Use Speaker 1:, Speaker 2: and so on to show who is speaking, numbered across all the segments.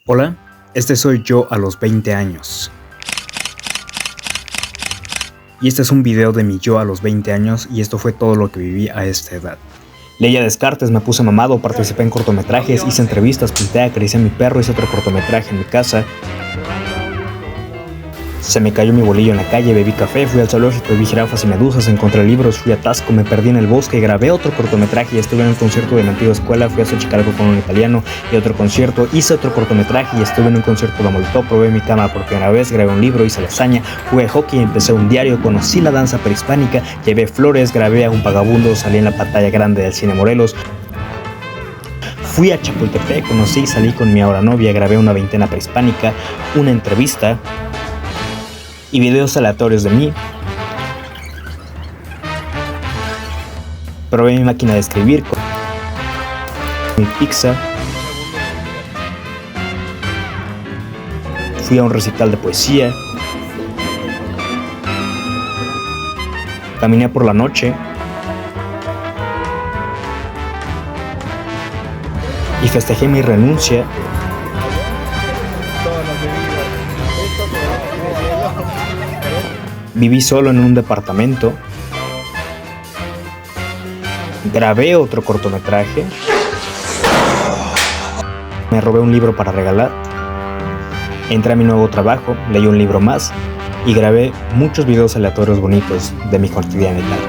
Speaker 1: Hola, este soy yo a los 20 años. Y este es un video de mi yo a los 20 años y esto fue todo lo que viví a esta edad. Leía Descartes, me puse mamado, participé en cortometrajes, hice entrevistas, pinté, acaricié a mi perro, hice otro cortometraje en mi casa. Se me cayó mi bolillo en la calle, bebí café, fui al zoológico, vi jirafas y medusas, encontré libros, fui a Tasco, me perdí en el bosque, grabé otro cortometraje y estuve en un concierto de mi antigua escuela, fui a Xochicalco con un italiano y otro concierto, hice otro cortometraje y estuve en un concierto de Molotov, probé mi cámara por primera vez, grabé un libro, hice lasaña, jugué hockey, empecé un diario, conocí la danza prehispánica, llevé flores, grabé a un vagabundo, salí en la pantalla grande del cine Morelos. Fui a Chapultepec, conocí y salí con mi ahora novia, grabé una veintena prehispánica, una entrevista y videos aleatorios de mí. Probé mi máquina de escribir, mi pizza. Fui a un recital de poesía. Caminé por la noche. Y festejé mi renuncia. Viví solo en un departamento. Grabé otro cortometraje. Me robé un libro para regalar. Entré a mi nuevo trabajo, leí un libro más y grabé muchos videos aleatorios bonitos de mi cotidianidad.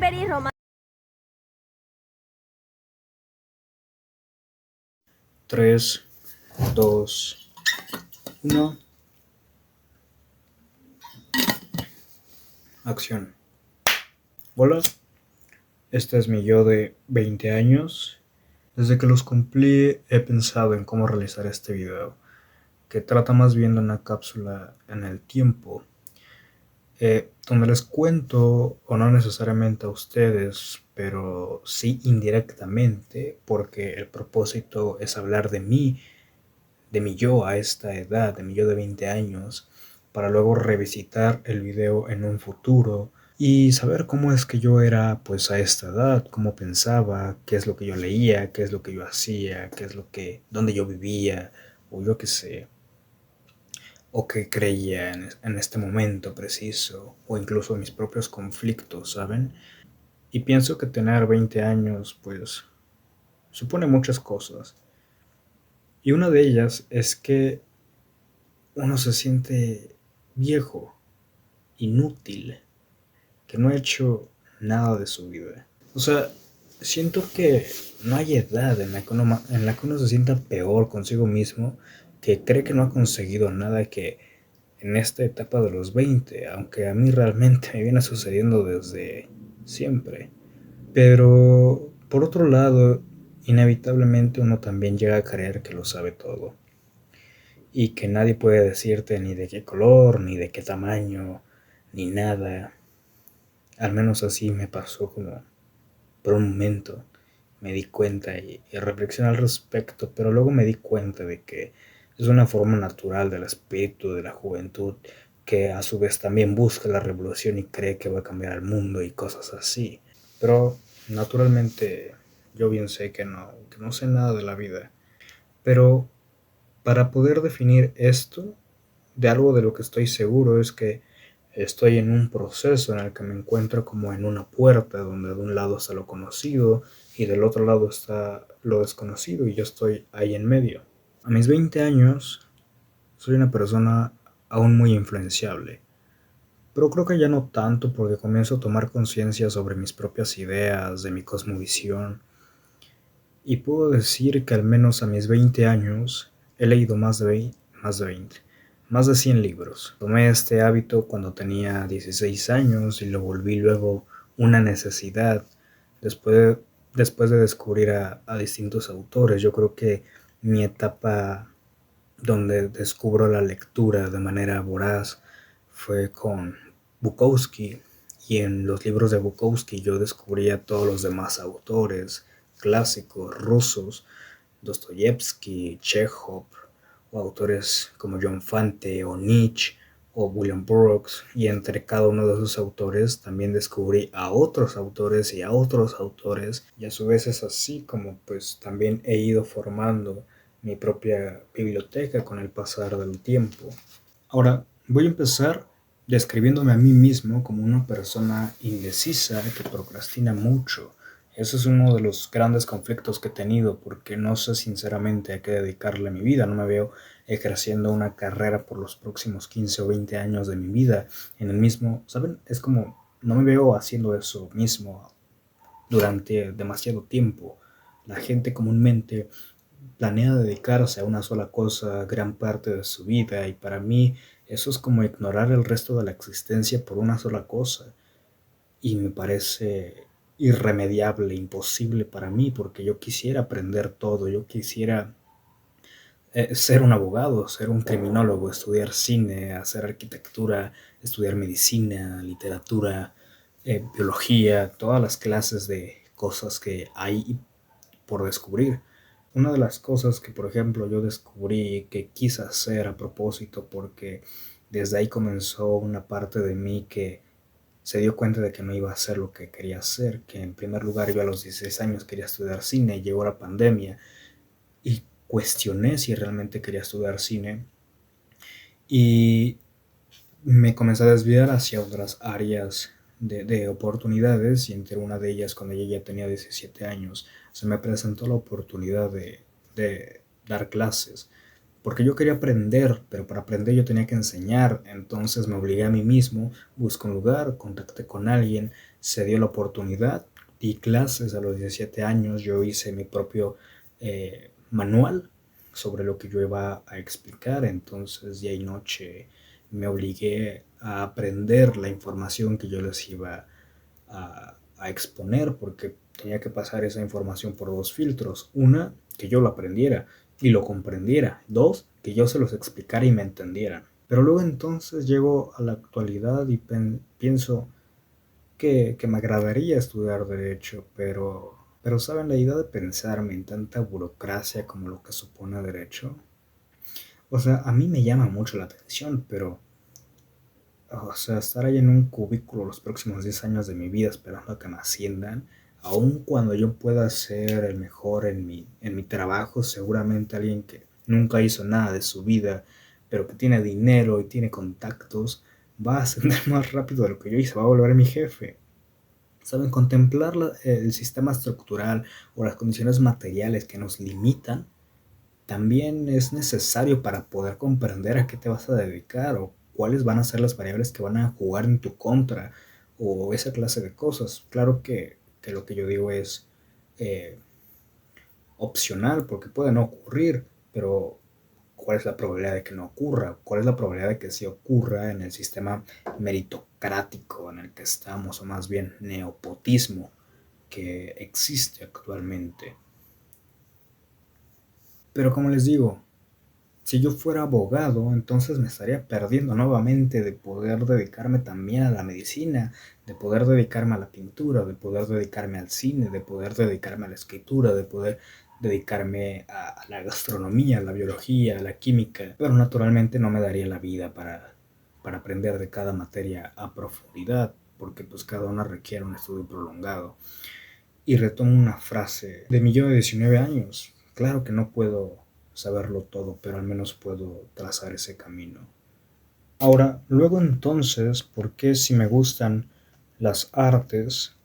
Speaker 2: Very romantic.
Speaker 1: 3, 2, 1. Acción. Hola, este es mi yo de 20 años. Desde que los cumplí he pensado en cómo realizar este video, que trata más bien de una cápsula en el tiempo, donde les cuento, o no necesariamente a ustedes, pero sí indirectamente, porque el propósito es hablar de mí, de mi yo a esta edad, de mi yo de 20 años, para luego revisitar el video en un futuro y saber cómo es que yo era pues a esta edad, cómo pensaba, qué es lo que yo leía, qué es lo que yo hacía, dónde yo vivía, o yo qué sé, o qué creía en este momento preciso, o incluso mis propios conflictos, ¿saben? Y pienso que tener 20 años pues supone muchas cosas. Y una de ellas es que uno se siente viejo, inútil, que no ha hecho nada de su vida. O sea, siento que no hay edad en la que uno se sienta peor consigo mismo, que cree que no ha conseguido nada, que en esta etapa de los 20, aunque a mí realmente me viene sucediendo desde siempre. Pero, por otro lado, inevitablemente uno también llega a creer que lo sabe todo. Y que nadie puede decirte ni de qué color, ni de qué tamaño, ni nada. Al menos así me pasó como por un momento. Me di cuenta y reflexioné al respecto, pero luego me di cuenta de que es una forma natural del espíritu de la juventud, que a su vez también busca la revolución y cree que va a cambiar el mundo y cosas así. Pero naturalmente yo bien sé que no sé nada de la vida. Pero para poder definir esto, de algo de lo que estoy seguro es que estoy en un proceso en el que me encuentro como en una puerta donde de un lado está lo conocido y del otro lado está lo desconocido y yo estoy ahí en medio. A mis 20 años soy una persona aún muy influenciable, pero creo que ya no tanto, porque comienzo a tomar conciencia sobre mis propias ideas, de mi cosmovisión, Y puedo decir que al menos a mis 20 años he leído más de 100 libros. Tomé este hábito cuando tenía 16 años y lo volví luego una necesidad después, después de descubrir a distintos autores. Yo creo que mi etapa donde descubro la lectura de manera voraz fue con Bukowski, y en los libros de Bukowski yo descubrí a todos los demás autores clásicos rusos, Dostoyevsky, Chekhov, o autores como John Fante o Nietzsche o William Burroughs, y entre cada uno de esos autores también descubrí a otros autores y a otros autores, y a su vez es así como pues también he ido formando mi propia biblioteca con el pasar del tiempo. Ahora voy a empezar describiéndome a mí mismo como una persona indecisa que procrastina mucho. Ese es uno de los grandes conflictos que he tenido, porque no sé sinceramente a qué dedicarle mi vida. No me veo ejerciendo una carrera por los próximos 15 o 20 años de mi vida en el mismo, ¿saben? Es como, no me veo haciendo eso mismo durante demasiado tiempo. La gente comúnmente planea dedicarse a una sola cosa gran parte de su vida, y para mí eso es como ignorar el resto de la existencia por una sola cosa, y me parece irremediable, imposible para mí, porque yo quisiera aprender todo. Yo quisiera ser un abogado, ser un criminólogo, estudiar cine, hacer arquitectura, estudiar medicina, literatura, biología, todas las clases de cosas que hay por descubrir. Una de las cosas que, por ejemplo, yo descubrí que quise hacer a propósito, porque desde ahí comenzó una parte de mí que se dio cuenta de que no iba a hacer lo que quería hacer, que en primer lugar yo a los 16 años quería estudiar cine, llegó la pandemia y cuestioné si realmente quería estudiar cine, y me comencé a desviar hacia otras áreas de oportunidades, y entre una de ellas, cuando yo ya tenía 17 años, se me presentó la oportunidad de dar clases, porque yo quería aprender, pero para aprender yo tenía que enseñar. Entonces me obligué a mí mismo, busqué un lugar, contacté con alguien, se dio la oportunidad, di clases a los 17 años, yo hice mi propio manual sobre lo que yo iba a explicar. Entonces día y noche me obligué a aprender la información que yo les iba a exponer, porque tenía que pasar esa información por dos filtros: una, que yo lo aprendiera y lo comprendiera; dos, que yo se los explicara y me entendieran. Pero luego entonces llego a la actualidad y pienso que me agradaría estudiar derecho, pero ¿saben? La idea de pensarme en tanta burocracia como lo que supone derecho, o sea, a mí me llama mucho la atención, pero, o sea, estar ahí en un cubículo los próximos 10 años de mi vida esperando a que me asciendan, aun cuando yo pueda ser el mejor en mi trabajo, seguramente alguien que nunca hizo nada de su vida, pero que tiene dinero y tiene contactos, va a ascender más rápido de lo que yo hice, va a volver mi jefe. ¿Saben? Contemplar el sistema estructural o las condiciones materiales que nos limitan también es necesario para poder comprender a qué te vas a dedicar, o cuáles van a ser las variables que van a jugar en tu contra, o esa clase de cosas. Claro que lo que yo digo es eh, opcional, porque puede no ocurrir, pero ¿cuál es la probabilidad de que no ocurra? ¿Cuál es la probabilidad de que sí ocurra en el sistema meritocrático en el que estamos, o más bien neopotismo, que existe actualmente? Pero como les digo, si yo fuera abogado, entonces me estaría perdiendo nuevamente de poder dedicarme también a la medicina, de poder dedicarme a la pintura, de poder dedicarme al cine, de poder dedicarme a la escritura, de poder dedicarme a la gastronomía, a la biología, a la química. Pero naturalmente no me daría la vida para aprender de cada materia a profundidad, porque pues cada una requiere un estudio prolongado. Y retomo una frase de mi yo de 19 años. Claro que no puedo saberlo todo, pero al menos puedo trazar ese camino. Ahora, luego entonces, ¿por qué, si me gustan las artes,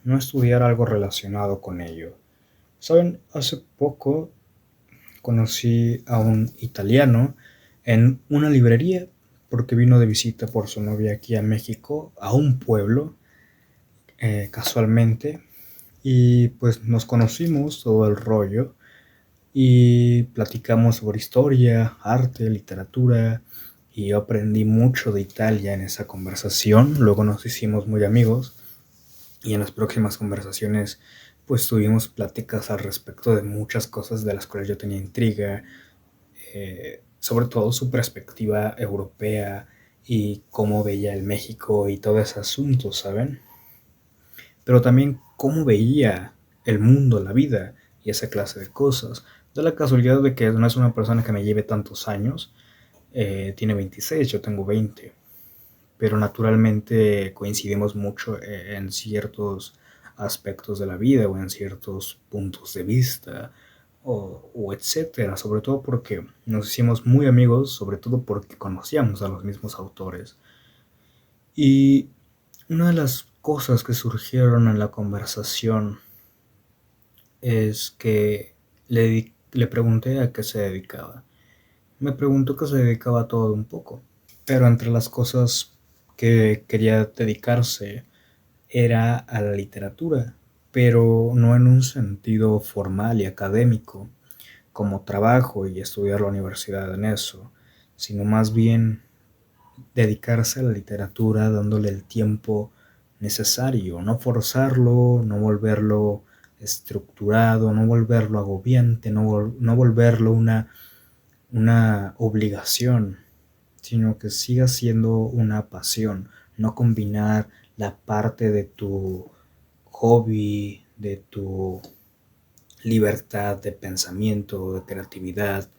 Speaker 1: no estudiar algo relacionado con ello? Saben, hace poco conocí a un italiano en una librería, porque vino de visita por su novia aquí a México, a un pueblo, casualmente, y pues nos conocimos todo el rollo y platicamos sobre historia, arte, literatura y yo aprendí mucho de Italia en esa conversación. Luego nos hicimos muy amigos y en las próximas conversaciones pues tuvimos pláticas al respecto de muchas cosas de las cuales yo tenía intriga, sobre todo su perspectiva europea y cómo veía el México y todo ese asunto, ¿saben? Pero también cómo veía el mundo, la vida y esa clase de cosas. Da la casualidad de que no es una persona que me lleve tantos años, tiene 26, yo tengo 20, pero naturalmente coincidimos mucho en ciertos aspectos de la vida o en ciertos puntos de vista o etcétera, sobre todo porque nos hicimos muy amigos, sobre todo porque conocíamos a los mismos autores. Y una de las cosas que surgieron en la conversación es que le pregunté a qué se dedicaba. Me preguntó que se dedicaba a todo un poco, pero entre las cosas que quería dedicarse era a la literatura, pero no en un sentido formal y académico, como trabajo y estudiar la universidad en eso, sino más bien dedicarse a la literatura dándole el tiempo necesario, no forzarlo, no volverlo estructurado, no volverlo agobiante, no volverlo una obligación, sino que siga siendo una pasión, no combinar la parte de tu hobby, de tu libertad de pensamiento, de creatividad,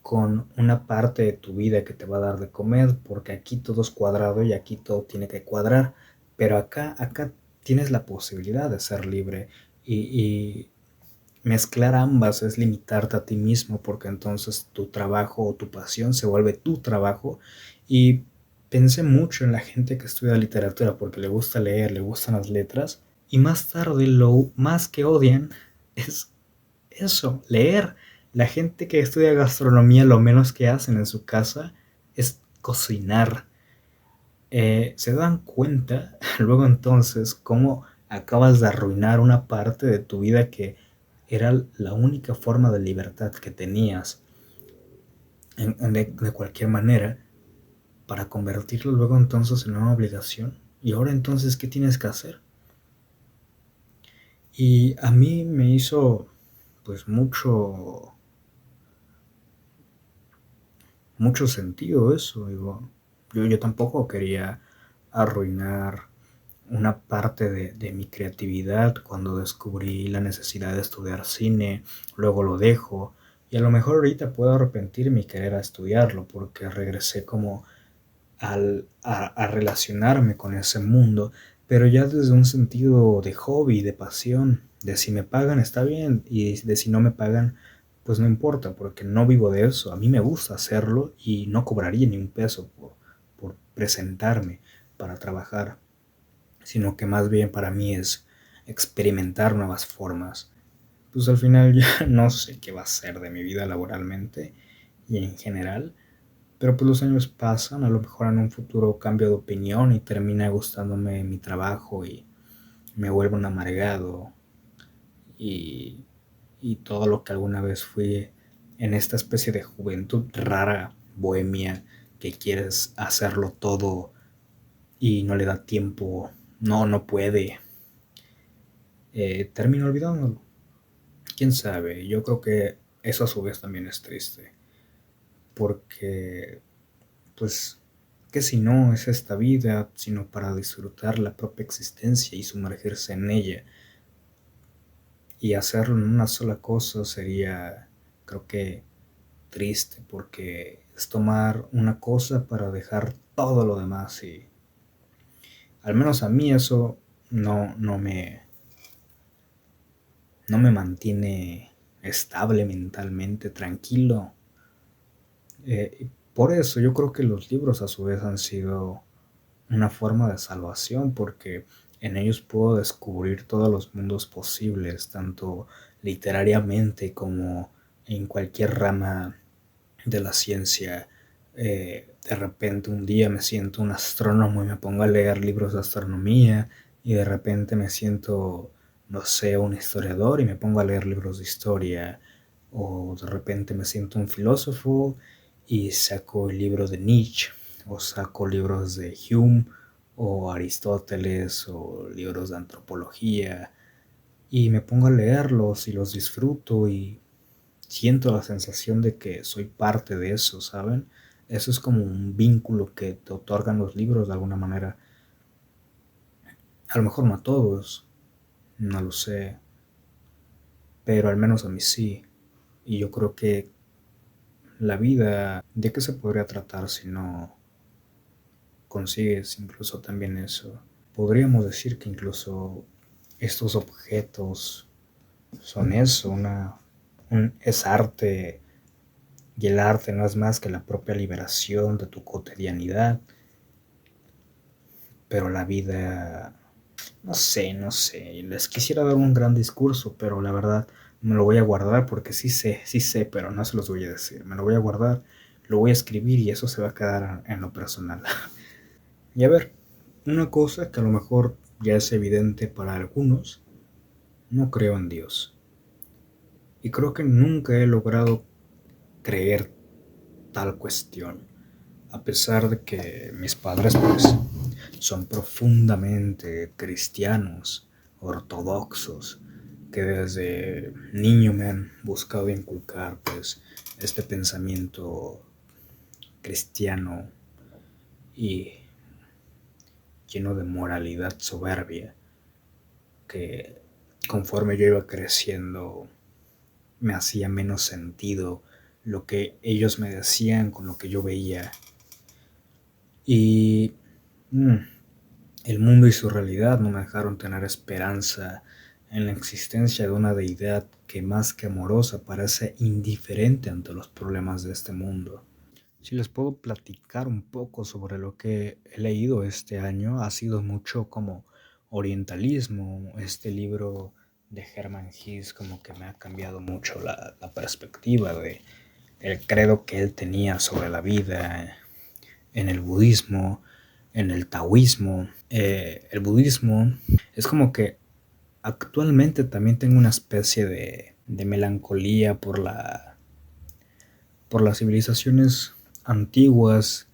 Speaker 1: con una parte de tu vida que te va a dar de comer, porque aquí todo es cuadrado y aquí todo tiene que cuadrar, pero acá tienes la posibilidad de ser libre y mezclar ambas es limitarte a ti mismo, porque entonces tu trabajo o tu pasión se vuelve tu trabajo. Y pensé mucho en la gente que estudia literatura porque le gusta leer, le gustan las letras, y más tarde lo más que odian es eso, leer. La gente que estudia gastronomía lo menos que hacen en su casa es cocinar. Se dan cuenta luego entonces cómo acabas de arruinar una parte de tu vida que era la única forma de libertad que tenías de cualquier manera, para convertirlo luego entonces en una obligación. Y ahora entonces, ¿qué tienes que hacer? Y a mí me hizo pues mucho sentido eso. Digo, yo tampoco quería arruinar una parte de mi creatividad cuando descubrí la necesidad de estudiar cine, luego lo dejo y a lo mejor ahorita puedo arrepentirme y querer estudiarlo porque regresé como a relacionarme con ese mundo, pero ya desde un sentido de hobby, de pasión, de si me pagan está bien y de si no me pagan pues no importa porque no vivo de eso, a mí me gusta hacerlo y no cobraría ni un peso por presentarme para trabajar, sino que más bien para mí es experimentar nuevas formas. Pues al final ya no sé qué va a ser de mi vida laboralmente y en general, pero pues los años pasan, a lo mejor en un futuro cambio de opinión y termina gustándome mi trabajo y me vuelvo un amargado y, y todo lo que alguna vez fui en esta especie de juventud rara, bohemia, que quieres hacerlo todo y no le da tiempo, no puede, termino olvidándolo. ¿Quién sabe? Yo creo que eso a su vez también es triste, porque pues que si no es esta vida, sino para disfrutar la propia existencia y sumergirse en ella. Y hacerlo en una sola cosa sería, creo que, triste, porque es tomar una cosa para dejar todo lo demás y al menos a mí eso no me mantiene estable mentalmente, tranquilo. Por eso yo creo que los libros a su vez han sido una forma de salvación porque en ellos puedo descubrir todos los mundos posibles, tanto literariamente como en cualquier rama de la ciencia. De repente un día me siento un astrónomo y me pongo a leer libros de astronomía y de repente me siento no sé, un historiador y me pongo a leer libros de historia, o de repente me siento un filósofo y saco el libro de Nietzsche, o saco libros de Hume, o Aristóteles, o libros de antropología, y me pongo a leerlos y los disfruto y siento la sensación de que soy parte de eso, ¿saben? Eso es como un vínculo que te otorgan los libros de alguna manera. A lo mejor no a todos, no lo sé, pero al menos a mí sí. Y yo creo que la vida, ¿de qué se podría tratar si no consigues incluso también eso? Podríamos decir que incluso estos objetos son eso, es arte, y el arte no es más que la propia liberación de tu cotidianidad, pero la vida, no sé, les quisiera dar un gran discurso, pero la verdad me lo voy a guardar porque sí sé, pero no se los voy a decir, me lo voy a guardar, lo voy a escribir y eso se va a quedar en lo personal. Y a ver, una cosa que a lo mejor ya es evidente para algunos, no creo en Dios. Y creo que nunca he logrado creer tal cuestión, a pesar de que mis padres pues son profundamente cristianos, ortodoxos, que desde niño me han buscado inculcar pues este pensamiento cristiano y lleno de moralidad soberbia, que conforme yo iba creciendo me hacía menos sentido lo que ellos me decían con lo que yo veía. Y mm, el mundo y su realidad no me dejaron tener esperanza en la existencia de una deidad que más que amorosa parece indiferente ante los problemas de este mundo. Si les puedo platicar un poco sobre lo que he leído este año, ha sido mucho como orientalismo. Este libro de Hermann Hesse como que me ha cambiado mucho la perspectiva de el credo que él tenía sobre la vida en el budismo, en el taoísmo. El budismo es como que actualmente también tengo una especie de melancolía por las civilizaciones antiguas,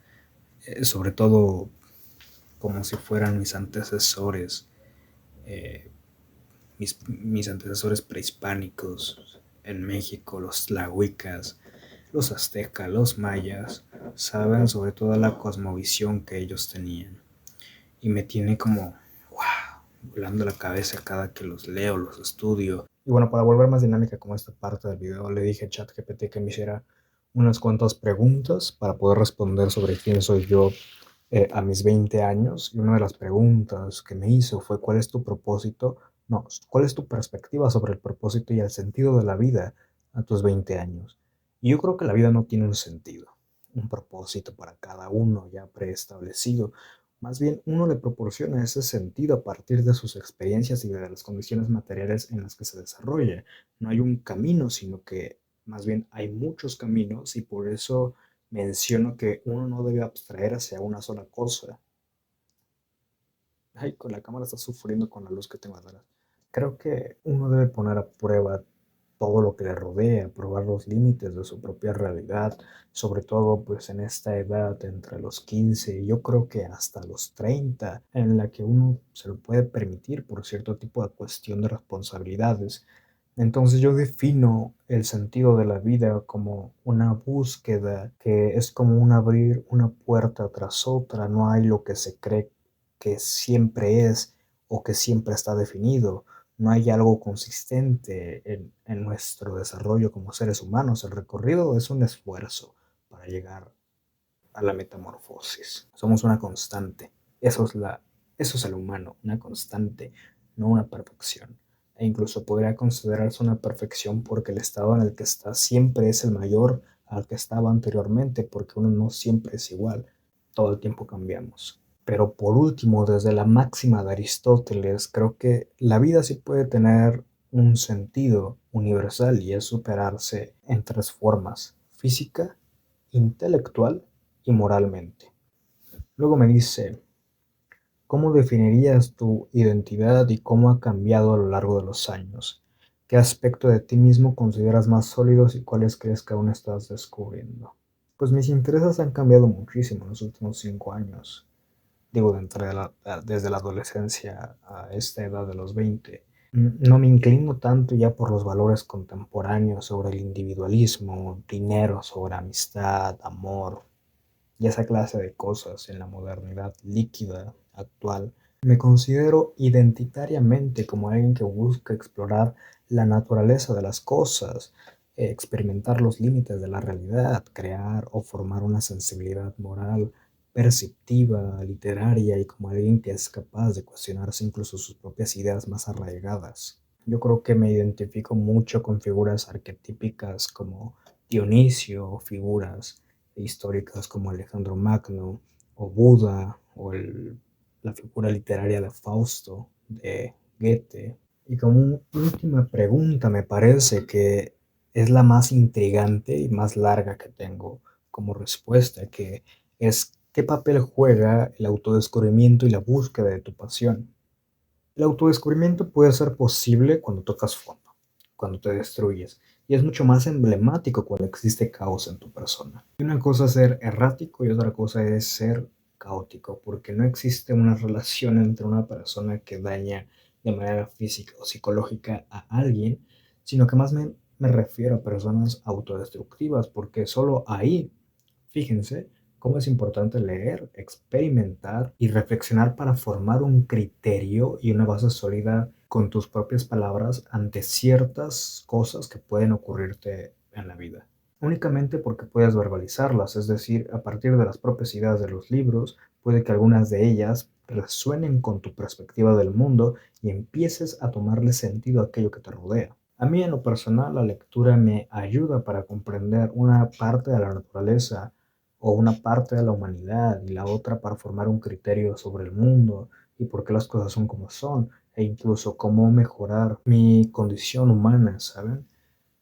Speaker 1: sobre todo como si fueran mis antecesores, eh, mis antecesores prehispánicos en México, los tlahuicas, los aztecas, los mayas, saben sobre toda la cosmovisión que ellos tenían. Y me tiene como, wow, volando la cabeza cada que los leo, los estudio. Y bueno, para volver más dinámica como esta parte del video, le dije a ChatGPT que me hiciera unas cuantas preguntas para poder responder sobre quién soy yo a mis 20 años. Y una de las preguntas que me hizo fue, ¿cuál es tu propósito? No, ¿cuál es tu perspectiva sobre el propósito y el sentido de la vida a tus 20 años? Y yo creo que la vida no tiene un sentido, un propósito para cada uno ya preestablecido. Más bien, uno le proporciona ese sentido a partir de sus experiencias y de las condiciones materiales en las que se desarrolla. No hay un camino, sino que más bien hay muchos caminos y por eso menciono que uno no debe abstraerse a una sola cosa. Ay, con la cámara está sufriendo con la luz que tengo atrás. Creo que uno debe poner a prueba todo lo que le rodea, probar los límites de su propia realidad, sobre todo pues en esta edad entre los 15 y yo creo que hasta los 30, en la que uno se lo puede permitir por cierto tipo de cuestión de responsabilidades. Entonces yo defino el sentido de la vida como una búsqueda que es como un abrir una puerta tras otra, no hay lo que se cree que siempre es o que siempre está definido. No hay algo consistente en nuestro desarrollo como seres humanos. El recorrido es un esfuerzo para llegar a la metamorfosis. Somos una constante. Eso es el humano, una constante, no una perfección. E incluso podría considerarse una perfección porque el estado en el que está siempre es el mayor al que estaba anteriormente, porque uno no siempre es igual. Todo el tiempo cambiamos. Pero por último, desde la máxima de Aristóteles, creo que la vida sí puede tener un sentido universal y es superarse en tres formas: física, intelectual y moralmente. Luego me dice, ¿Cómo definirías tu identidad y cómo ha cambiado a lo largo de los años? ¿Qué aspecto de ti mismo consideras más sólidos y cuáles crees que aún estás descubriendo? Pues mis intereses han cambiado muchísimo en los últimos 5 años. Digo, desde la adolescencia a esta edad de los 20. No me inclino tanto ya por los valores contemporáneos sobre el individualismo, dinero sobre amistad, amor y esa clase de cosas en la modernidad líquida actual. Me considero identitariamente como alguien que busca explorar la naturaleza de las cosas, experimentar los límites de la realidad, crear o formar una sensibilidad moral, perceptiva, literaria y como alguien que es capaz de cuestionarse incluso sus propias ideas más arraigadas. Yo creo que me identifico mucho con figuras arquetípicas como Dionisio, o figuras históricas como Alejandro Magno o Buda o la figura literaria de Fausto de Goethe. Y como última pregunta me parece que es la más intrigante y más larga que tengo como respuesta, que es ¿qué papel juega el autodescubrimiento y la búsqueda de tu pasión? El autodescubrimiento puede ser posible cuando tocas fondo, cuando te destruyes, y es mucho más emblemático cuando existe caos en tu persona. Y una cosa es ser errático y otra cosa es ser caótico, porque no existe una relación entre una persona que daña de manera física o psicológica a alguien, sino que más me refiero a personas autodestructivas, porque solo ahí, fíjense, cómo es importante leer, experimentar y reflexionar para formar un criterio y una base sólida con tus propias palabras ante ciertas cosas que pueden ocurrirte en la vida. Únicamente porque puedes verbalizarlas, es decir, a partir de las propias ideas de los libros, puede que algunas de ellas resuenen con tu perspectiva del mundo y empieces a tomarle sentido a aquello que te rodea. A mí en lo personal la lectura me ayuda para comprender una parte de la naturaleza o una parte de la humanidad y la otra para formar un criterio sobre el mundo y por qué las cosas son como son e incluso cómo mejorar mi condición humana, ¿saben?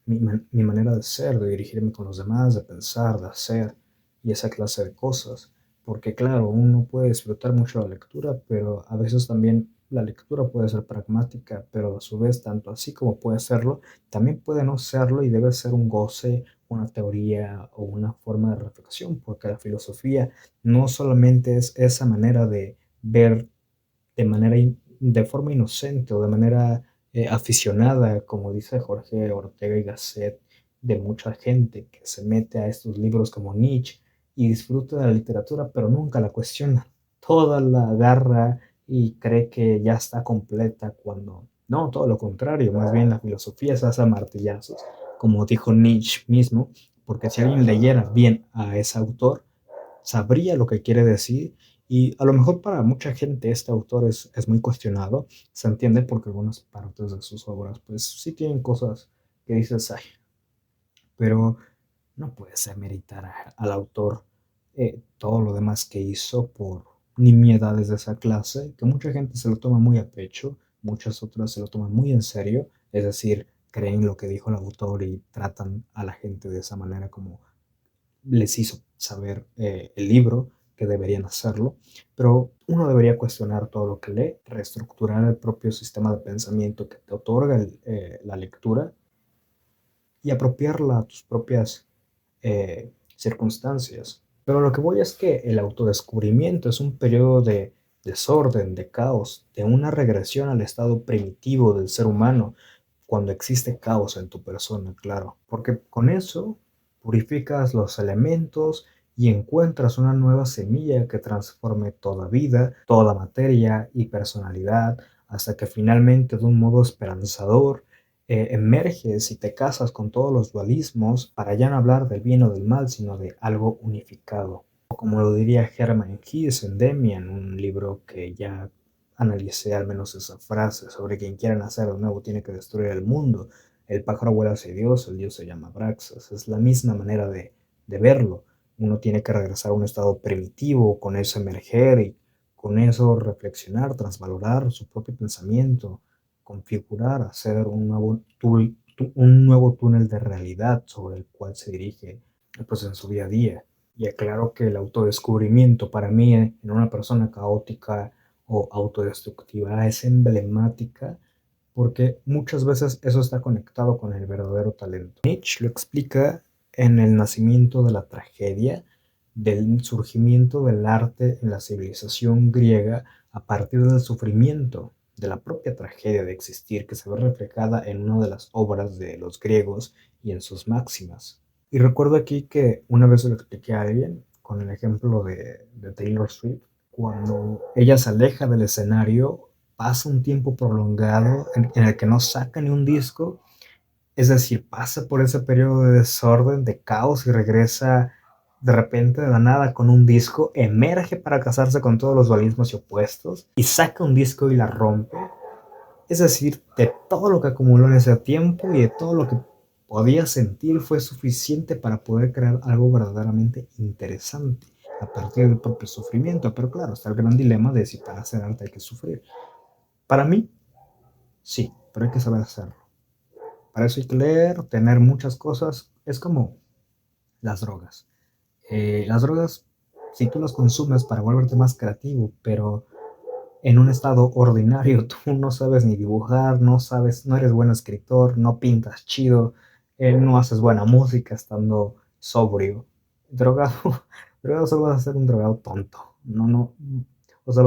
Speaker 1: Mi manera de ser, de dirigirme con los demás, de pensar, de hacer y esa clase de cosas. Porque claro, uno puede disfrutar mucho la lectura, pero a veces también la lectura puede ser pragmática, pero a su vez, tanto así como puede serlo, también puede no serlo y debe ser un goce, una teoría o una forma de reflexión, porque la filosofía no solamente es esa manera de ver de forma inocente o de manera aficionada, como dice Jorge Ortega y Gasset, de mucha gente que se mete a estos libros como Nietzsche y disfruta de la literatura, pero nunca la cuestiona. Toda la agarra y cree que ya está completa cuando no, todo lo contrario, más bien la filosofía se hace a martillazos, como dijo Nietzsche mismo, porque si alguien leyera bien a ese autor, sabría lo que quiere decir y a lo mejor para mucha gente este autor es muy cuestionado, se entiende porque algunas partes de sus obras pues sí tienen cosas que dices, ay, pero no puedes demeritar al autor todo lo demás que hizo por nimiedades de esa clase, que mucha gente se lo toma muy a pecho, muchas otras se lo toman muy en serio, es decir, creen lo que dijo el autor y tratan a la gente de esa manera como les hizo saber el libro, que deberían hacerlo, pero uno debería cuestionar todo lo que lee, reestructurar el propio sistema de pensamiento que te otorga la lectura y apropiarla a tus propias circunstancias. Pero lo que voy es que el autodescubrimiento es un periodo de desorden, de caos, de una regresión al estado primitivo del ser humano, cuando existe caos en tu persona, claro. Porque con eso purificas los elementos y encuentras una nueva semilla que transforme toda vida, toda materia y personalidad, hasta que finalmente de un modo esperanzador emerges y te casas con todos los dualismos para ya no hablar del bien o del mal, sino de algo unificado. O como lo diría Hermann Hesse en Demian, un libro que ya analicé al menos esa frase sobre quien quiera nacer de nuevo tiene que destruir el mundo. El pájaro vuela hacia Dios, el Dios se llama Braxas. Es la misma manera de verlo. Uno tiene que regresar a un estado primitivo, con eso emerger y con eso reflexionar, transvalorar su propio pensamiento, configurar, hacer un nuevo túnel de realidad sobre el cual se dirige pues, en su día a día. Y aclaro que el autodescubrimiento para mí en una persona caótica o autodestructiva, es emblemática porque muchas veces eso está conectado con el verdadero talento. Nietzsche lo explica en el nacimiento de la tragedia, del surgimiento del arte en la civilización griega a partir del sufrimiento, de la propia tragedia de existir, que se ve reflejada en una de las obras de los griegos y en sus máximas. Y recuerdo aquí que una vez se lo expliqué a alguien con el ejemplo de Taylor Swift, cuando ella se aleja del escenario, pasa un tiempo prolongado en el que no saca ni un disco, es decir, pasa por ese periodo de desorden, de caos y regresa de repente de la nada con un disco, emerge para casarse con todos los dualismos y opuestos y saca un disco y la rompe. Es decir, de todo lo que acumuló en ese tiempo y de todo lo que podía sentir fue suficiente para poder crear algo verdaderamente interesante a partir del propio sufrimiento. Pero claro, está el gran dilema de si para hacer arte hay que sufrir. Para mí, sí, pero hay que saber hacerlo. Para eso hay que leer, tener muchas cosas. Es como las drogas. Las drogas, si tú las consumes para volverte más creativo, pero en un estado ordinario, tú no sabes ni dibujar, no sabes, no eres buen escritor, no pintas chido, no haces buena música estando sobrio. Drogado, drogado solo vas a ser un drogado tonto. No, no. O sea,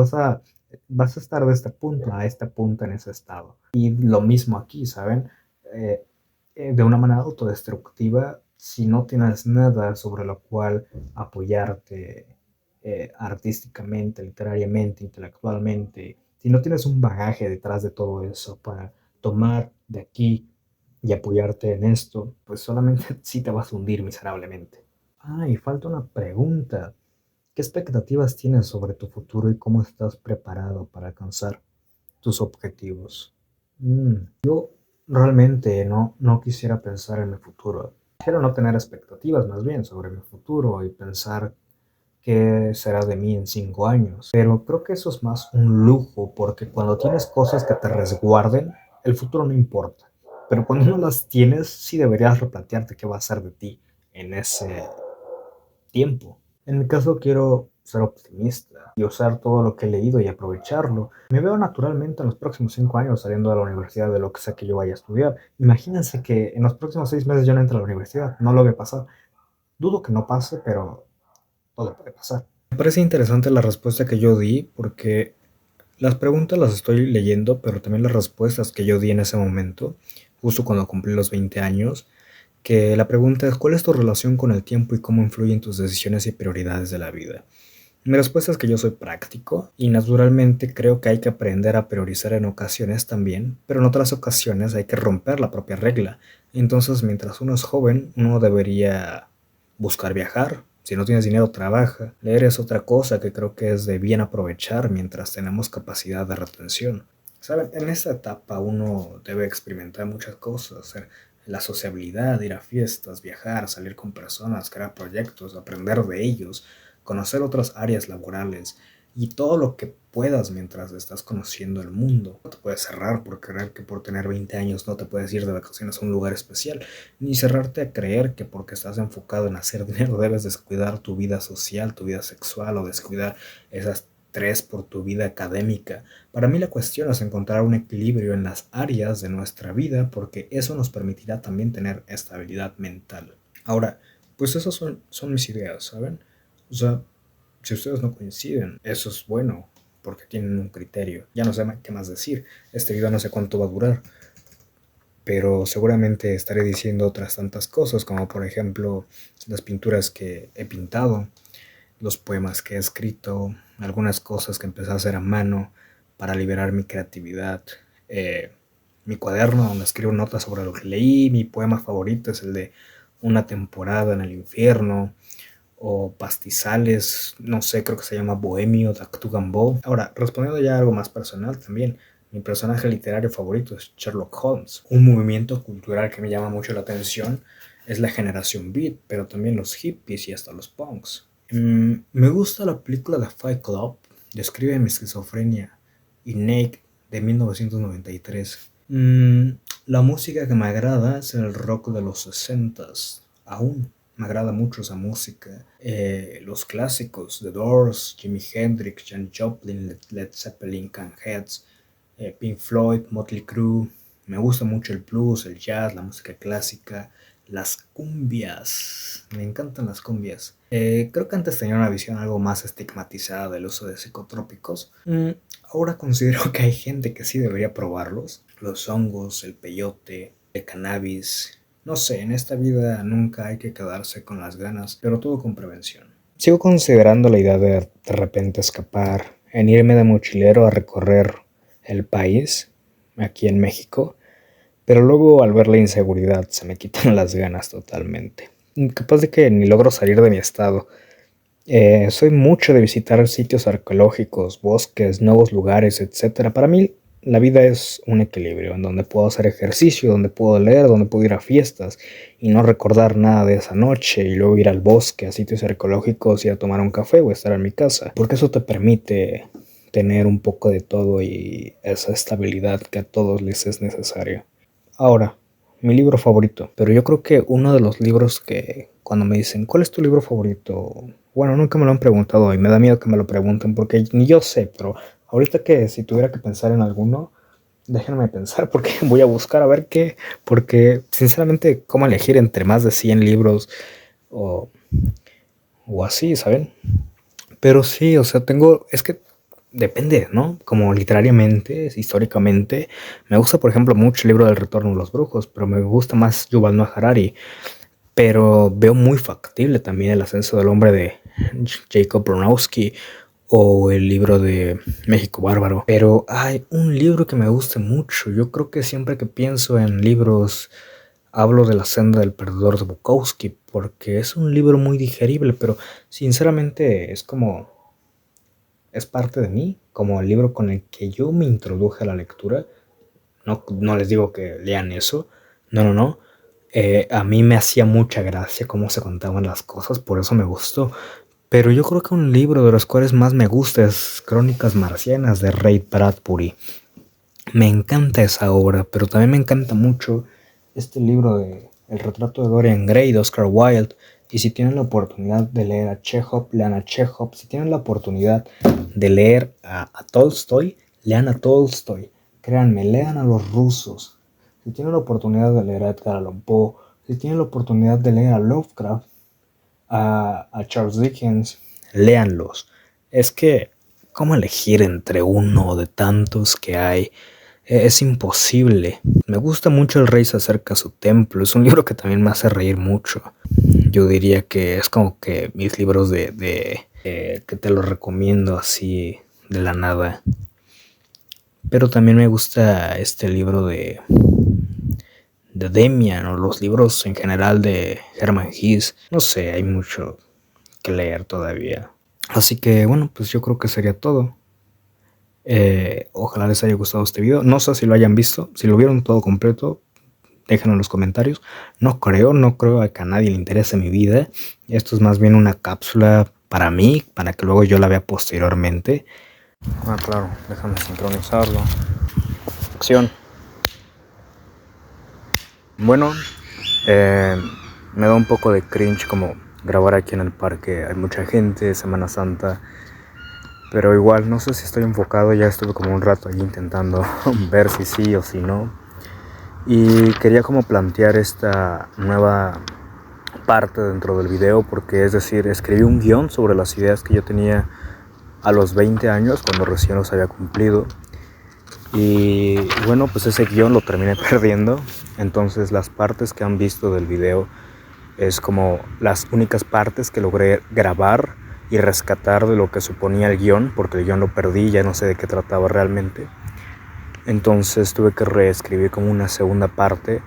Speaker 1: vas a estar de este punto a este punto en ese estado. Y lo mismo aquí, ¿saben? Eh, de una manera autodestructiva, si no tienes nada sobre lo cual apoyarte artísticamente, literariamente, intelectualmente, si no tienes un bagaje detrás de todo eso para tomar de aquí y apoyarte en esto, pues solamente sí te vas a hundir miserablemente. Ah, y falta una pregunta. ¿Qué expectativas tienes sobre tu futuro y cómo estás preparado para alcanzar tus objetivos? Yo realmente no quisiera pensar en mi futuro. Quisiera no tener expectativas más bien sobre mi futuro y pensar qué será de mí en 5 años. Pero creo que eso es más un lujo porque cuando tienes cosas que te resguarden, el futuro no importa. Pero cuando no las tienes, sí deberías replantearte qué va a ser de ti en ese tiempo. En mi caso quiero ser optimista y usar todo lo que he leído y aprovecharlo. Me veo naturalmente en los próximos 5 años saliendo de la universidad de lo que sea que yo vaya a estudiar. Imagínense que en los próximos 6 meses yo no entre a la universidad, no lo voy a pasar. Dudo que no pase, pero todo puede pasar. Me parece interesante la respuesta que yo di porque las preguntas las estoy leyendo, pero también las respuestas que yo di en ese momento, justo cuando cumplí los 20 años, que la pregunta es ¿cuál es tu relación con el tiempo y cómo influyen tus decisiones y prioridades de la vida? Mi respuesta es que yo soy práctico y naturalmente creo que hay que aprender a priorizar en ocasiones también, pero en otras ocasiones hay que romper la propia regla. Entonces, mientras uno es joven, uno debería buscar viajar. Si no tienes dinero, trabaja. Leer es otra cosa que creo que es de bien aprovechar mientras tenemos capacidad de retención. ¿Saben? En esta etapa uno debe experimentar muchas cosas, la sociabilidad, ir a fiestas, viajar, salir con personas, crear proyectos, aprender de ellos, conocer otras áreas laborales y todo lo que puedas mientras estás conociendo el mundo. No te puedes cerrar por creer que por tener 20 años no te puedes ir de vacaciones a un lugar especial, ni cerrarte a creer que porque estás enfocado en hacer dinero debes descuidar tu vida social, tu vida sexual o descuidar esas tres por tu vida académica. Para mí la cuestión es encontrar un equilibrio en las áreas de nuestra vida porque eso nos permitirá también tener estabilidad mental. Ahora, pues esas son mis ideas, ¿saben? O sea, si ustedes no coinciden, eso es bueno porque tienen un criterio. Ya no sé qué más decir. Este video no sé cuánto va a durar, pero seguramente estaré diciendo otras tantas cosas, como por ejemplo las pinturas que he pintado, los poemas que he escrito, algunas cosas que empecé a hacer a mano para liberar mi creatividad, mi cuaderno donde escribo notas sobre lo que leí, mi poema favorito es el de Una temporada en el infierno, o Pastizales, no sé, creo que se llama Bohemio de Actugambo. Ahora, respondiendo ya a algo más personal también, mi personaje literario favorito es Sherlock Holmes. Un movimiento cultural que me llama mucho la atención es la generación Beat, pero también los hippies y hasta los punks. Me gusta la película The Fight Club, describe mi esquizofrenia, y Nate de 1993. La música que me agrada es el rock de los 60s, aún. Me agrada mucho esa música. Los clásicos, The Doors, Jimi Hendrix, Janis Joplin, Led Zeppelin, Can Heads, Pink Floyd, Motley Crue. Me gusta mucho el blues, el jazz, la música clásica, las cumbias. Me encantan las cumbias. Creo que antes tenía una visión algo más estigmatizada del uso de psicotrópicos. Ahora considero que hay gente que sí debería probarlos. Los hongos, el peyote, el cannabis. No sé, en esta vida nunca hay que quedarse con las ganas, pero todo con prevención. Sigo considerando la idea de repente escapar, en irme de mochilero a recorrer el país, aquí en México, pero luego al ver la inseguridad se me quitan las ganas totalmente. Capaz de que ni logro salir de mi estado. Soy mucho de visitar sitios arqueológicos, bosques, nuevos lugares, etc. Para mí la vida es un equilibrio en donde puedo hacer ejercicio, donde puedo leer, donde puedo ir a fiestas y no recordar nada de esa noche y luego ir al bosque, a sitios arqueológicos y a tomar un café o estar en mi casa, porque eso te permite tener un poco de todo y esa estabilidad que a todos les es necesaria. Ahora, mi libro favorito, pero yo creo que uno de los libros que cuando me dicen, ¿cuál es tu libro favorito? Bueno, nunca me lo han preguntado y me da miedo que me lo pregunten porque ni yo sé, pero ahorita que si tuviera que pensar en alguno, déjenme pensar porque voy a buscar a ver qué, porque sinceramente, ¿cómo elegir entre más de 100 libros o, o así, ¿saben? Pero sí, o sea, es que depende, ¿no? Como literariamente, históricamente, me gusta, por ejemplo, mucho el libro del Retorno de los Brujos, pero me gusta más Yuval Noah Harari. Pero veo muy factible también El ascenso del hombre de Jacob Bronowski o el libro de México Bárbaro. Pero hay un libro que me gusta mucho. Yo creo que siempre que pienso en libros hablo de La senda del perdedor de Bukowski porque es un libro muy digerible, pero sinceramente es parte de mí, como el libro con el que yo me introduje a la lectura. No les digo que lean eso, no. A mí me hacía mucha gracia cómo se contaban las cosas, por eso me gustó. Pero yo creo que un libro de los cuales más me gusta es Crónicas Marcianas de Ray Bradbury. Me encanta esa obra, pero también me encanta mucho este libro de El retrato de Dorian Gray de Oscar Wilde. Y si tienen la oportunidad de leer a Chekhov, lean a Chekhov. Si tienen la oportunidad de leer a Tolstoy, lean a Tolstoy. Créanme, lean a los rusos. Si tienen la oportunidad de leer a Edgar Allan Poe, si tienen la oportunidad de leer a Lovecraft, a Charles Dickens, léanlos. Es que, ¿cómo elegir entre uno de tantos que hay? Es imposible. Me gusta mucho El rey se acerca a su templo. Es un libro que también me hace reír mucho. Yo diría que es como que mis libros que te los recomiendo así de la nada. Pero también me gusta este libro de Demian o los libros en general de Hermann Hesse. No sé, hay mucho que leer todavía. Así que bueno, pues yo creo que sería todo. Ojalá les haya gustado este video. No sé si lo hayan visto. Si lo vieron todo completo, déjenlo en los comentarios. No creo que a nadie le interese mi vida. Esto es más bien una cápsula para mí, para que luego yo la vea posteriormente. Claro, déjame sincronizarlo. Acción. Bueno, me da un poco de cringe como grabar aquí en el parque. Hay mucha gente, Semana Santa. Pero igual, no sé si estoy enfocado. Ya estuve como un rato ahí intentando ver si sí o si no. Y quería como plantear esta nueva parte dentro del video, porque es decir, escribí un guión sobre las ideas que yo tenía a los 20 años, cuando recién los había cumplido. Y bueno, pues ese guión lo terminé perdiendo. Entonces las partes que han visto del video es como las únicas partes que logré grabar y rescatar de lo que suponía el guión, porque el guión lo perdí, ya no sé de qué trataba realmente. Entonces tuve que reescribir como una segunda parte.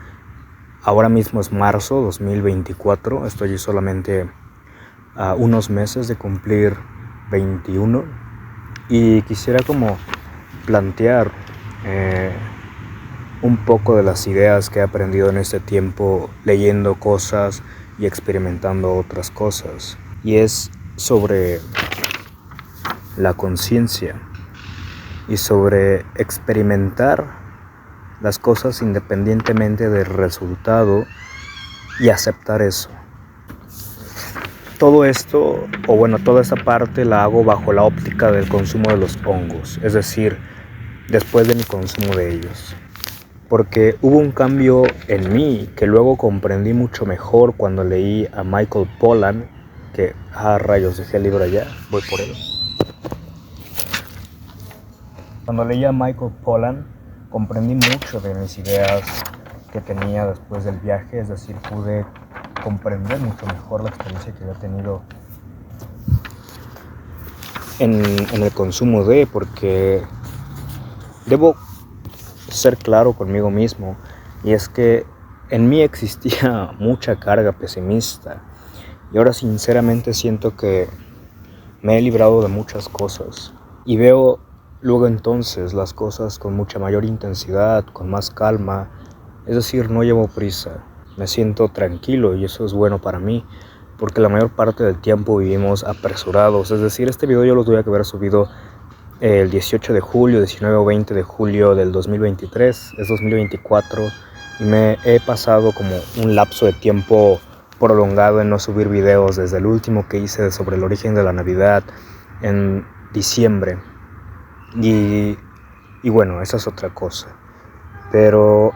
Speaker 1: Ahora mismo es marzo 2024, estoy solamente a unos meses de cumplir 21 y quisiera como plantear un poco de las ideas que he aprendido en este tiempo leyendo cosas y experimentando otras cosas, y es sobre la conciencia y sobre experimentar las cosas independientemente del resultado y aceptar eso. todo esto, o bueno, toda esta parte la hago bajo la óptica del consumo de los hongos, es decir, después de mi consumo de ellos. Porque hubo un cambio en mí que luego comprendí mucho mejor cuando leí a Michael Pollan, que, rayos, dejé el libro allá, voy por él. Cuando leí a Michael Pollan, comprendí mucho de mis ideas que tenía después del viaje, es decir, pude comprender mucho mejor la experiencia que había tenido en el consumo de, porque debo ser claro conmigo mismo, y es que en mí existía mucha carga pesimista, y ahora sinceramente siento que me he librado de muchas cosas, y veo luego entonces las cosas con mucha mayor intensidad, con más calma, es decir, no llevo prisa, me siento tranquilo y eso es bueno para mí, porque la mayor parte del tiempo vivimos apresurados, es decir, este video yo lo tuve que haber subido el 18 de julio, 19 o 20 de julio del 2023, es 2024, y me he pasado como un lapso de tiempo prolongado en no subir videos desde el último que hice sobre el origen de la Navidad en diciembre. Y bueno, esa es otra cosa. Pero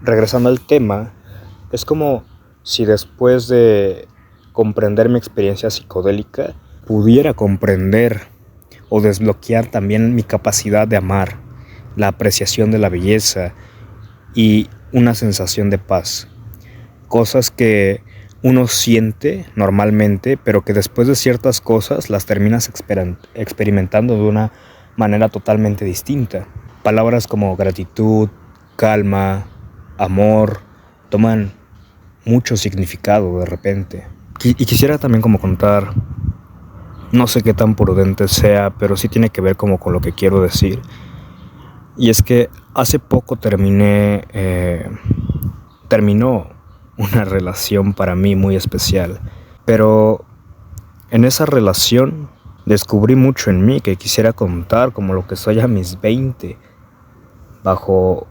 Speaker 1: regresando al tema, es como si después de comprender mi experiencia psicodélica pudiera comprender o desbloquear también mi capacidad de amar, la apreciación de la belleza y una sensación de paz. Cosas que uno siente normalmente, pero que después de ciertas cosas las terminas experimentando de una manera totalmente distinta. Palabras como gratitud, calma, amor, toman mucho significado de repente. Y quisiera también como contar, no sé qué tan prudente sea, pero sí tiene que ver como con lo que quiero decir. Y es que hace poco terminó una relación para mí muy especial. Pero en esa relación descubrí mucho en mí que quisiera contar, como lo que soy a mis 20, bajo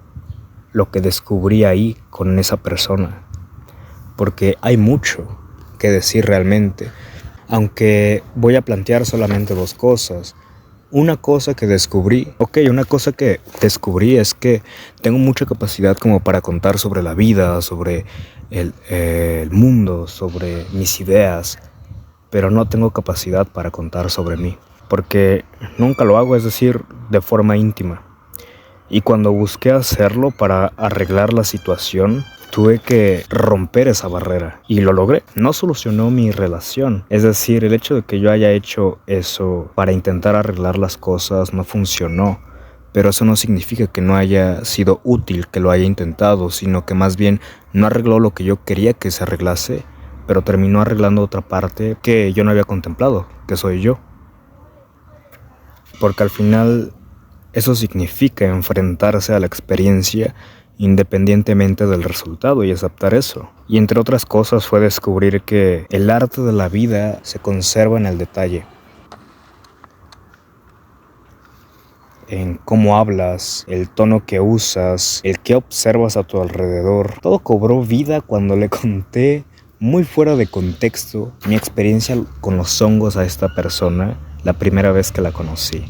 Speaker 1: lo que descubrí ahí con esa persona. Porque hay mucho que decir realmente. Aunque voy a plantear solamente dos cosas. Una cosa que descubrí es que tengo mucha capacidad como para contar sobre la vida, sobre el mundo, sobre mis ideas, pero no tengo capacidad para contar sobre mí, porque nunca lo hago, es decir, de forma íntima. Y cuando busqué hacerlo para arreglar la situación, tuve que romper esa barrera y lo logré. No solucionó mi relación, es decir, el hecho de que yo haya hecho eso para intentar arreglar las cosas no funcionó, pero eso no significa que no haya sido útil que lo haya intentado, sino que más bien no arregló lo que yo quería que se arreglase, pero terminó arreglando otra parte que yo no había contemplado, que soy yo. Porque al final eso significa enfrentarse a la experiencia independientemente del resultado y aceptar eso. Y entre otras cosas fue descubrir que el arte de la vida se conserva en el detalle. En cómo hablas, el tono que usas, el que observas a tu alrededor. Todo cobró vida cuando le conté, muy fuera de contexto, mi experiencia con los hongos a esta persona la primera vez que la conocí.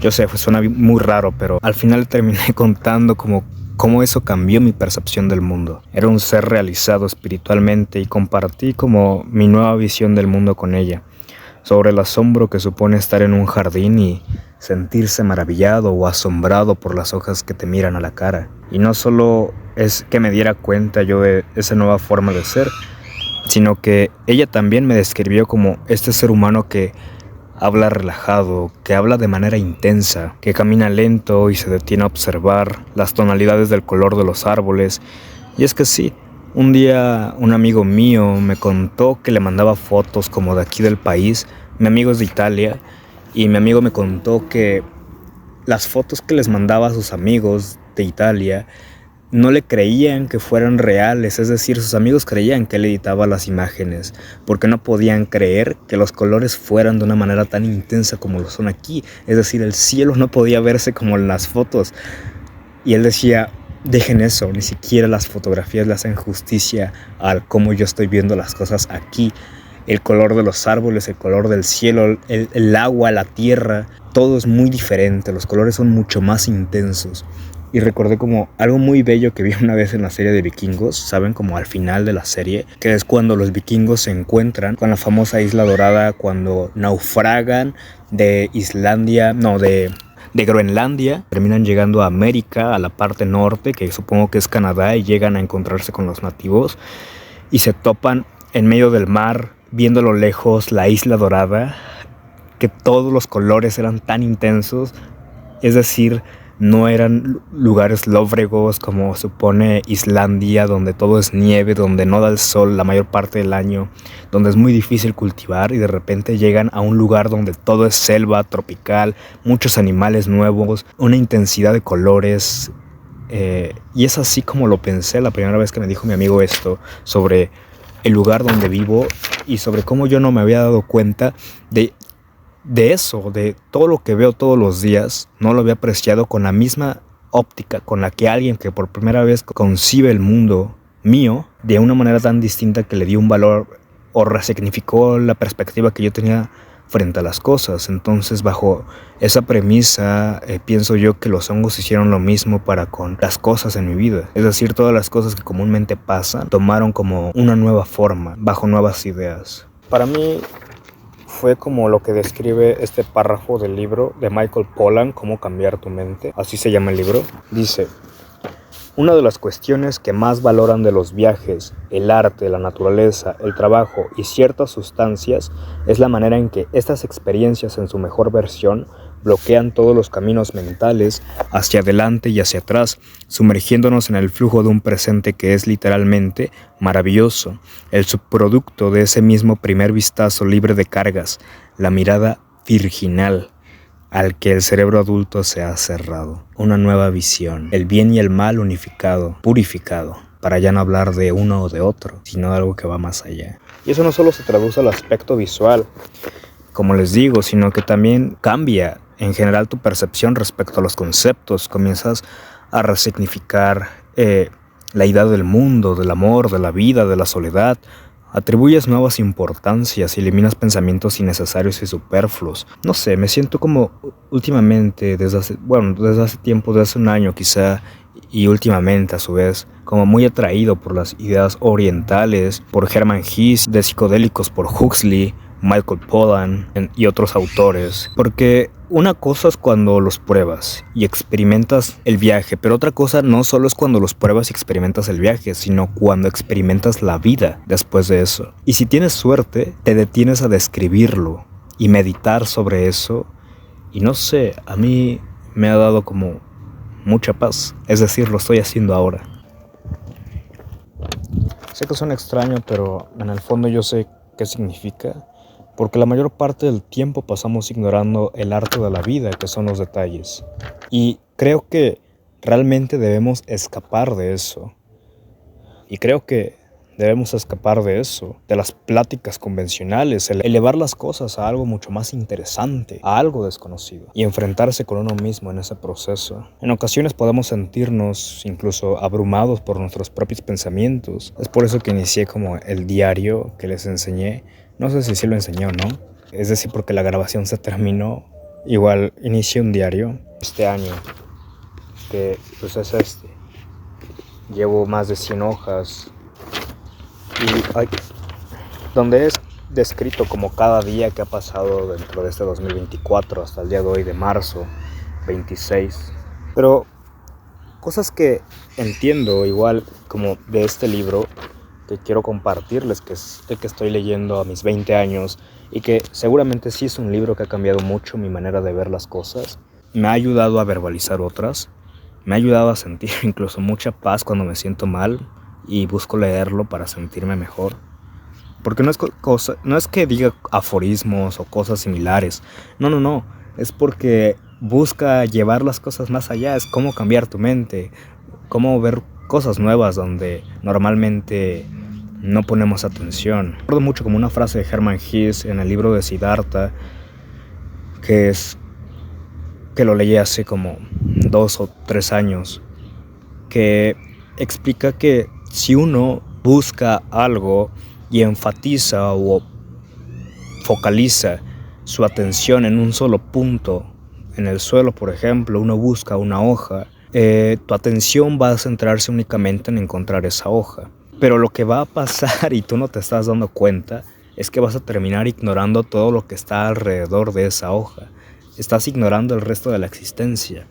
Speaker 1: Yo sé, suena muy raro, pero al final terminé contando cómo eso cambió mi percepción del mundo. Era un ser realizado espiritualmente y compartí como mi nueva visión del mundo con ella, sobre el asombro que supone estar en un jardín y sentirse maravillado o asombrado por las hojas que te miran a la cara. Y no solo es que me diera cuenta yo de esa nueva forma de ser, sino que ella también me describió como este ser humano que habla relajado, que habla de manera intensa, que camina lento y se detiene a observar las tonalidades del color de los árboles. Y es que sí, un día un amigo mío me contó que le mandaba fotos como de aquí del país. Mi amigo es de Italia y mi amigo me contó que las fotos que les mandaba a sus amigos de Italia no le creían que fueran reales, es decir, sus amigos creían que él editaba las imágenes, porque no podían creer que los colores fueran de una manera tan intensa como lo son aquí, es decir, el cielo no podía verse como en las fotos, y él decía, dejen eso, ni siquiera las fotografías le hacen justicia a cómo yo estoy viendo las cosas aquí. el color de los árboles, el color del cielo, el agua, la tierra, todo es muy diferente, los colores son mucho más intensos. Y recordé como algo muy bello que vi una vez en la serie de Vikingos, ¿saben? Como al final de la serie, que es cuando los vikingos se encuentran con la famosa Isla Dorada, cuando naufragan de Groenlandia, terminan llegando a América, a la parte norte, que supongo que es Canadá, y llegan a encontrarse con los nativos, y se topan en medio del mar, viendo a lo lejos la Isla Dorada, que todos los colores eran tan intensos, es decir, no eran lugares lóbregos como supone Islandia, donde todo es nieve, donde no da el sol la mayor parte del año, donde es muy difícil cultivar, y de repente llegan a un lugar donde todo es selva tropical, muchos animales nuevos, una intensidad de colores. Y es así como lo pensé la primera vez que me dijo mi amigo esto sobre el lugar donde vivo y sobre cómo yo no me había dado cuenta de eso, de todo lo que veo todos los días. No lo había apreciado con la misma óptica con la que alguien que por primera vez concibe el mundo mío de una manera tan distinta, que le dio un valor o resignificó la perspectiva que yo tenía frente a las cosas. Entonces, bajo esa premisa, pienso yo que los hongos hicieron lo mismo para con las cosas en mi vida. Es decir, todas las cosas que comúnmente pasan tomaron como una nueva forma, bajo nuevas ideas. Para mí fue como lo que describe este párrafo del libro de Michael Pollan, Cómo cambiar tu mente, así se llama el libro. Dice: una de las cuestiones que más valoran de los viajes, el arte, la naturaleza, el trabajo y ciertas sustancias es la manera en que estas experiencias en su mejor versión bloquean todos los caminos mentales hacia adelante y hacia atrás, sumergiéndonos en el flujo de un presente que es literalmente maravilloso, el subproducto de ese mismo primer vistazo libre de cargas, la mirada virginal al que el cerebro adulto se ha cerrado. Una nueva visión, el bien y el mal unificado, purificado, para ya no hablar de uno o de otro, sino de algo que va más allá. Y eso no solo se traduce al aspecto visual, como les digo, sino que también cambia en general tu percepción respecto a los conceptos. Comienzas a resignificar la idea del mundo, del amor, de la vida, de la soledad. Atribuyes nuevas importancias y eliminas pensamientos innecesarios y superfluos. No sé, me siento como últimamente, desde hace tiempo, desde hace un año quizá, y últimamente a su vez, como muy atraído por las ideas orientales, por Hermann Hesse, de psicodélicos por Huxley, Michael Pollan y otros autores. Porque una cosa es cuando los pruebas y experimentas el viaje, pero otra cosa no solo es cuando los pruebas y experimentas el viaje, sino cuando experimentas la vida después de eso. Y si tienes suerte, te detienes a describirlo y meditar sobre eso. Y no sé, a mí me ha dado como mucha paz. Es decir, lo estoy haciendo ahora. Sé que suena extraño, pero en el fondo yo sé qué significa. Porque la mayor parte del tiempo pasamos ignorando el arte de la vida, que son los detalles. Y creo que realmente debemos escapar de eso. Y creo que debemos escapar de eso, de las pláticas convencionales, elevar las cosas a algo mucho más interesante, a algo desconocido, y enfrentarse con uno mismo en ese proceso. En ocasiones podemos sentirnos incluso abrumados por nuestros propios pensamientos. Es por eso que inicié como el diario que les enseñé. No sé si sí lo enseñé o no. Es decir, porque la grabación se terminó. Igual inicié un diario este año, que pues es este. Llevo más de 100 hojas. Y donde es descrito como cada día que ha pasado dentro de este 2024 hasta el día de hoy, de marzo 26. Pero cosas que entiendo igual como de este libro, que quiero compartirles, que es el que estoy leyendo a mis 20 años y que seguramente sí es un libro que ha cambiado mucho mi manera de ver las cosas. Me ha ayudado a verbalizar otras, me ha ayudado a sentir incluso mucha paz cuando me siento mal y busco leerlo para sentirme mejor. Porque no es que diga aforismos o cosas similares, no, es porque busca llevar las cosas más allá, es cómo cambiar tu mente, cómo ver cosas nuevas donde normalmente no ponemos atención. Recuerdo mucho como una frase de Hermann Hesse en el libro de Siddhartha, que lo leí hace como 2 o 3 años, que explica que si uno busca algo y enfatiza o focaliza su atención en un solo punto, en el suelo por ejemplo, uno busca una hoja, tu atención va a centrarse únicamente en encontrar esa hoja. Pero lo que va a pasar, y tú no te estás dando cuenta, es que vas a terminar ignorando todo lo que está alrededor de esa hoja. Estás ignorando el resto de la existencia.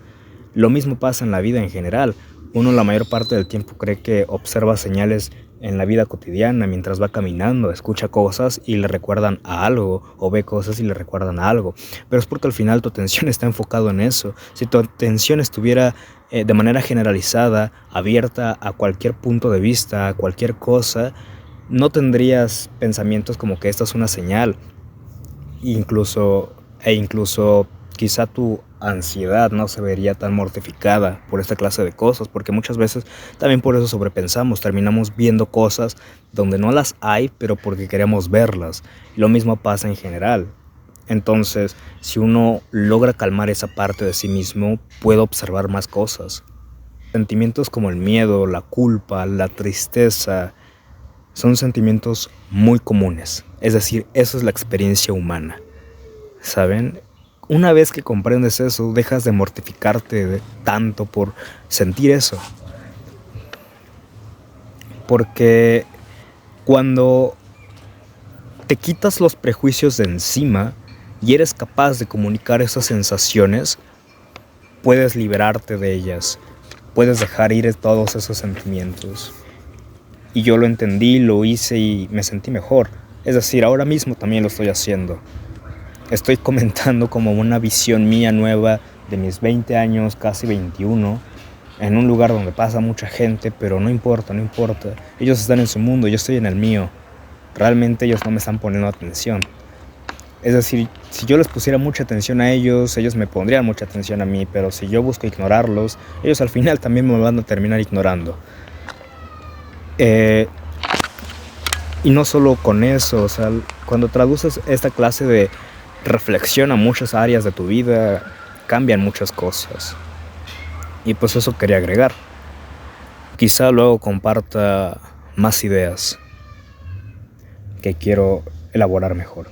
Speaker 1: Lo mismo pasa en la vida en general. Uno la mayor parte del tiempo cree que observa señales en la vida cotidiana mientras va caminando, escucha cosas y le recuerdan a algo, o ve cosas y le recuerdan a algo. Pero es porque al final tu atención está enfocado en eso. Si tu atención estuviera de manera generalizada, abierta a cualquier punto de vista, a cualquier cosa, no tendrías pensamientos como que esta es una señal. Incluso quizá tu ansiedad no se vería tan mortificada por esta clase de cosas, porque muchas veces también por eso sobrepensamos, terminamos viendo cosas donde no las hay, pero porque queremos verlas. Lo mismo pasa en general. Entonces, si uno logra calmar esa parte de sí mismo, puede observar más cosas. Sentimientos como el miedo, la culpa, la tristeza, son sentimientos muy comunes. Es decir, eso es la experiencia humana. ¿Saben? Una vez que comprendes eso, dejas de mortificarte tanto por sentir eso. Porque cuando te quitas los prejuicios de encima y eres capaz de comunicar esas sensaciones, puedes liberarte de ellas. Puedes dejar ir todos esos sentimientos. Y yo lo entendí, lo hice y me sentí mejor. Es decir, ahora mismo también lo estoy haciendo. Estoy comentando como una visión mía nueva de mis 20 años, casi 21, en un lugar donde pasa mucha gente, pero no importa. Ellos están en su mundo, yo estoy en el mío. Realmente ellos no me están poniendo atención. Es decir, si yo les pusiera mucha atención a ellos, ellos me pondrían mucha atención a mí, pero si yo busco ignorarlos, ellos al final también me van a terminar ignorando. Y no solo con eso, o sea, cuando traduces esta clase de reflexión a muchas áreas de tu vida, cambian muchas cosas. Y pues eso quería agregar. Quizá luego comparta más ideas que quiero elaborar mejor.